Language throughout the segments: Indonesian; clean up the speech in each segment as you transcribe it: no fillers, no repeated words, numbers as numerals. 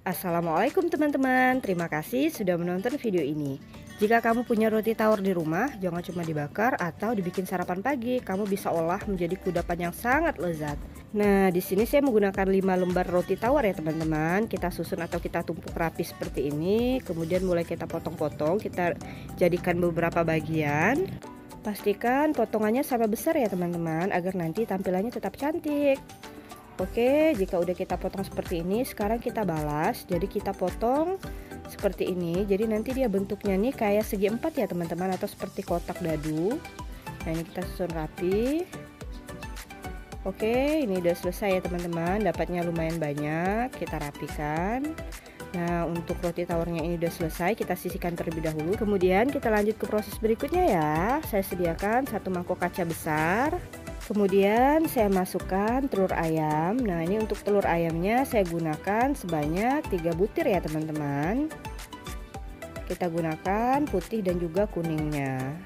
Assalamualaikum teman-teman, terima kasih sudah menonton video ini. Jika kamu punya roti tawar di rumah, jangan cuma dibakar atau dibikin sarapan pagi, kamu bisa olah menjadi kudapan yang sangat lezat. Nah, di sini saya menggunakan 5 lembar roti tawar ya teman-teman. Kita susun atau kita tumpuk rapi seperti ini, kemudian mulai kita potong-potong, kita jadikan beberapa bagian. Pastikan potongannya sama besar ya teman-teman, agar nanti tampilannya tetap cantik. Oke, jika udah kita potong seperti ini, sekarang kita balas. Jadi kita potong seperti ini. Jadi nanti dia bentuknya nih kayak segi empat ya teman-teman, atau seperti kotak dadu. Nah, ini kita susun rapi. Oke, ini udah selesai ya teman-teman. Dapatnya lumayan banyak. Kita rapikan. Nah, untuk roti tawarnya ini udah selesai, kita sisihkan terlebih dahulu. Kemudian kita lanjut ke proses berikutnya ya. Saya sediakan 1 mangkok kaca besar. Kemudian saya masukkan telur ayam. Nah, ini untuk telur ayamnya saya gunakan sebanyak 3 butir ya teman-teman. Kita gunakan putih dan juga kuningnya.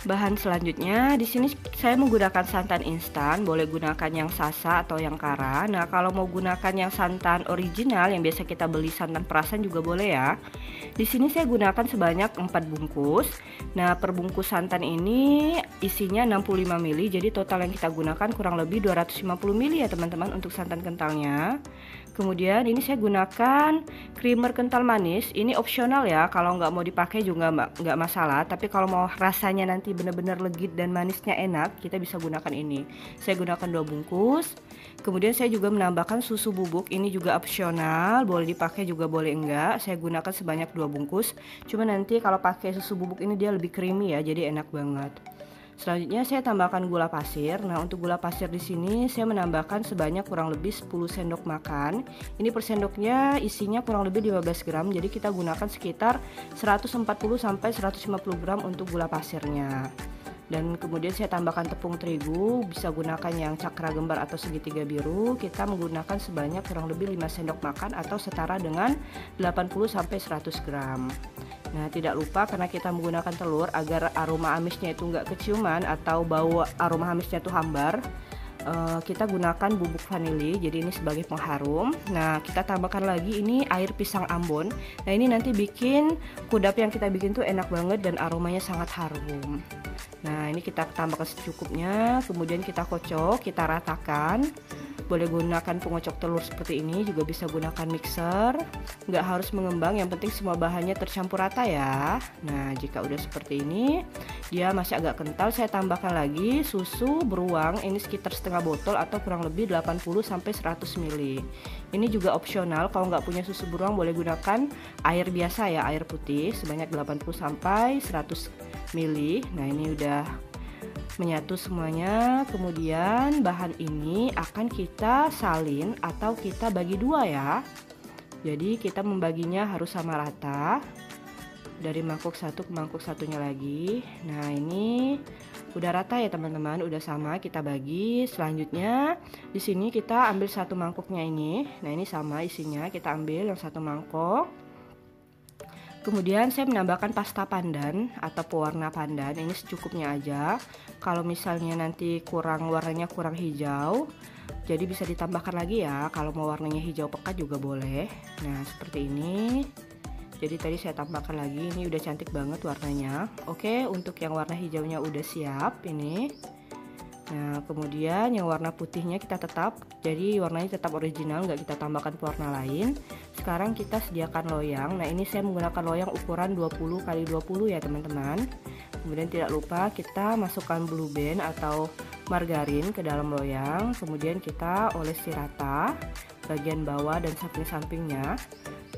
Bahan selanjutnya di sini saya menggunakan santan instan, boleh gunakan yang sasa atau yang kara. Nah, kalau mau gunakan yang santan original yang biasa kita beli santan perasan juga boleh ya. Di sini saya gunakan sebanyak 4 bungkus. Nah, per bungkus santan ini isinya 65 ml, jadi total yang kita gunakan kurang lebih 250 ml ya teman-teman untuk santan kentalnya. Kemudian ini saya gunakan creamer kental manis, ini opsional ya, kalau nggak mau dipakai juga nggak masalah. Tapi kalau mau rasanya nanti benar-benar legit dan manisnya enak, kita bisa gunakan ini. Saya gunakan 2 bungkus. Kemudian saya juga menambahkan susu bubuk, ini juga opsional, boleh dipakai juga boleh enggak. Saya gunakan sebanyak 2 bungkus. Cuma nanti kalau pakai susu bubuk ini dia lebih creamy ya, jadi enak banget. Selanjutnya saya tambahkan gula pasir. Nah, untuk gula pasir di sini saya menambahkan sebanyak kurang lebih 10 sendok makan. Ini per sendoknya isinya kurang lebih 15 gram. Jadi kita gunakan sekitar 140 sampai 150 gram untuk gula pasirnya. Dan kemudian saya tambahkan tepung terigu, bisa gunakan yang cakra gembar atau segitiga biru. Kita menggunakan sebanyak kurang lebih 5 sendok makan atau setara dengan 80 sampai 100 gram. Nah, tidak lupa karena kita menggunakan telur, agar aroma amisnya itu nggak keciuman atau bau aroma amisnya itu hambar, kita gunakan bubuk vanili, jadi ini sebagai pengharum. Nah, kita tambahkan lagi ini air pisang Ambon. Nah, ini nanti bikin kudap yang kita bikin tuh enak banget dan aromanya sangat harum. Nah, ini kita tambahkan secukupnya, kemudian kita kocok, kita ratakan. Boleh gunakan pengocok telur seperti ini, juga bisa gunakan mixer. Nggak harus mengembang, yang penting semua bahannya tercampur rata ya. Nah, jika udah seperti ini, dia masih agak kental, saya tambahkan lagi susu beruang, ini sekitar setengah botol atau kurang lebih 80 sampai 100 ml. Ini juga opsional, kalau nggak punya susu beruang boleh gunakan air biasa ya, air putih sebanyak 80 sampai 100 ml. Nah, ini udah menyatu semuanya. Kemudian bahan ini akan kita salin atau kita bagi dua ya. Jadi kita membaginya harus sama rata, dari mangkuk satu ke mangkuk satunya lagi. Nah, ini udah rata ya teman-teman, udah sama, kita bagi. Selanjutnya di sini kita ambil 1 mangkuknya ini. Nah, ini sama isinya, kita ambil yang 1 mangkok. Kemudian saya menambahkan pasta pandan atau pewarna pandan, ini secukupnya aja. Kalau misalnya nanti warnanya kurang hijau, jadi bisa ditambahkan lagi ya. Kalau mau warnanya hijau pekat juga boleh. Nah, seperti ini. Jadi tadi saya tambahkan lagi, ini udah cantik banget warnanya. Oke, untuk yang warna hijaunya udah siap ini. Nah, kemudian yang warna putihnya kita tetap, jadi warnanya tetap original, nggak kita tambahkan pewarna lain. Sekarang kita sediakan loyang. Nah, ini saya menggunakan loyang ukuran 20 x 20 ya teman-teman. Kemudian tidak lupa kita masukkan blue band atau margarin ke dalam loyang. Kemudian kita olesi rata bagian bawah dan samping-sampingnya.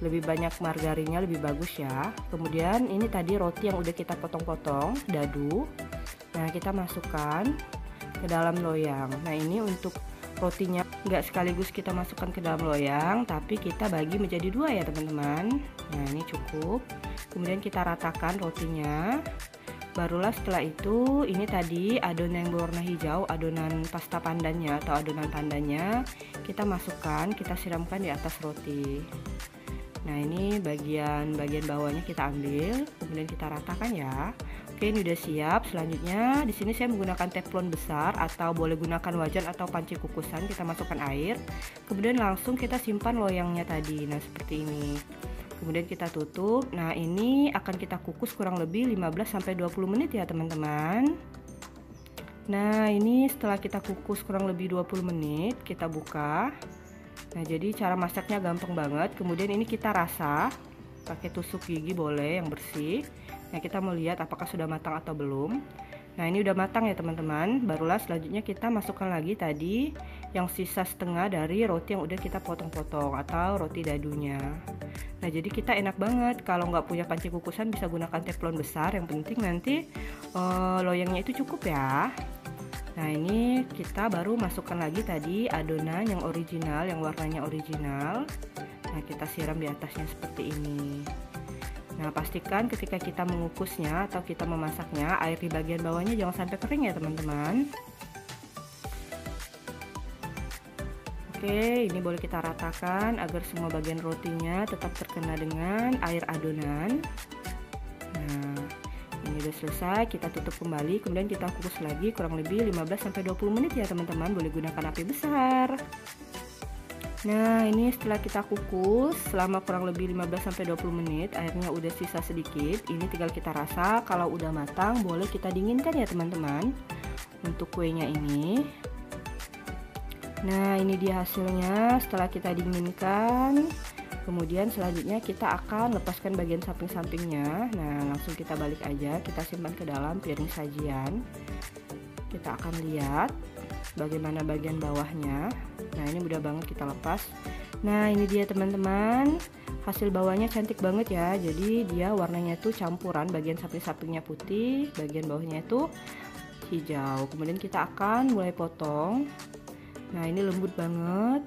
Lebih banyak margarinnya lebih bagus ya. Kemudian ini tadi roti yang udah kita potong-potong dadu. Nah, kita masukkan ke dalam loyang. Nah, ini untuk rotinya nggak sekaligus kita masukkan ke dalam loyang, tapi kita bagi menjadi 2 ya teman-teman. Nah, ini cukup. Kemudian kita ratakan rotinya. Barulah setelah itu, ini tadi adonan yang berwarna hijau, adonan pasta pandannya atau adonan pandannya, kita masukkan, kita siramkan di atas roti. Nah, ini bagian bawahnya kita ambil, kemudian kita ratakan ya. Oke, ini udah siap. Selanjutnya di sini saya menggunakan teflon besar atau boleh gunakan wajan atau panci kukusan. Kita masukkan air. Kemudian langsung kita simpan loyangnya tadi. Nah, seperti ini. Kemudian kita tutup. Nah, ini akan kita kukus kurang lebih 15 sampai 20 menit ya, teman-teman. Nah, ini setelah kita kukus kurang lebih 20 menit, kita buka. Nah, jadi cara masaknya gampang banget. Kemudian ini kita rasa pakai tusuk gigi boleh yang bersih. Nah, kita mau lihat apakah sudah matang atau belum. Nah, ini udah matang ya teman-teman. Barulah selanjutnya kita masukkan lagi tadi yang sisa setengah dari roti yang udah kita potong-potong atau roti dadunya. Nah, jadi kita enak banget kalau nggak punya panci kukusan bisa gunakan teflon besar. Yang penting nanti loyangnya itu cukup ya. Nah, ini kita baru masukkan lagi tadi adonan yang original, yang warnanya original. Nah, kita siram di atasnya seperti ini. Nah, pastikan ketika kita mengukusnya atau kita memasaknya, air di bagian bawahnya jangan sampai kering ya teman-teman. Oke, ini boleh kita ratakan agar semua bagian rotinya tetap terkena dengan air adonan. Nah, ini udah selesai, kita tutup kembali, kemudian kita kukus lagi kurang lebih 15-20 menit ya teman-teman, boleh gunakan api besar. Nah, ini setelah kita kukus selama kurang lebih 15-20 menit, airnya udah sisa sedikit. Ini tinggal kita rasa, kalau udah matang boleh kita dinginkan ya teman-teman untuk kuenya ini. Nah, ini dia hasilnya setelah kita dinginkan. Kemudian selanjutnya kita akan lepaskan bagian samping-sampingnya. Nah, langsung kita balik aja, kita simpan ke dalam piring sajian. Kita akan lihat bagaimana bagian bawahnya. Nah, ini mudah banget kita lepas. Nah, ini dia teman-teman, hasil bawahnya cantik banget ya. Jadi dia warnanya itu campuran, bagian samping-sampingnya putih, bagian bawahnya itu hijau. Kemudian kita akan mulai potong. Nah, ini lembut banget.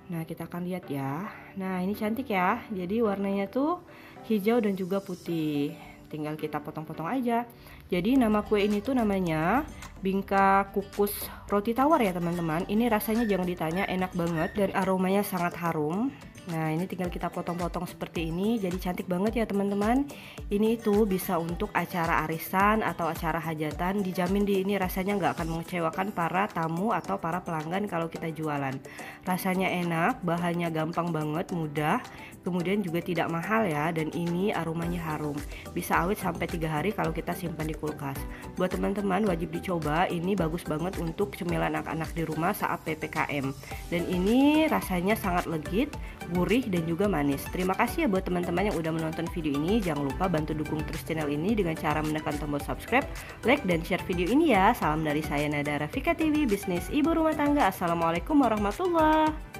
Nah, kita akan lihat ya. Nah, ini cantik ya. Jadi warnanya tuh hijau dan juga putih. Tinggal kita potong-potong aja. Jadi nama kue ini tuh namanya bingka kukus roti tawar ya teman-teman. Ini rasanya jangan ditanya, enak banget dan aromanya sangat harum. Nah, ini tinggal kita potong-potong seperti ini. Jadi cantik banget ya teman-teman. Ini itu bisa untuk acara arisan atau acara hajatan. Dijamin di ini rasanya nggak akan mengecewakan para tamu atau para pelanggan kalau kita jualan. Rasanya enak, bahannya gampang banget, mudah. Kemudian juga tidak mahal ya, dan ini aromanya harum. Bisa awet sampai 3 hari kalau kita simpan di kulkas. Buat teman-teman wajib dicoba, ini bagus banget untuk cemilan anak-anak di rumah saat PPKM. Dan ini rasanya sangat legit, gurih dan juga manis. Terima kasih ya buat teman-teman yang udah menonton video ini. Jangan lupa bantu dukung terus channel ini dengan cara menekan tombol subscribe, like dan share video ini ya. Salam dari saya Nada Rafika TV, bisnis ibu rumah tangga. Assalamualaikum warahmatullahi wabarakatuh.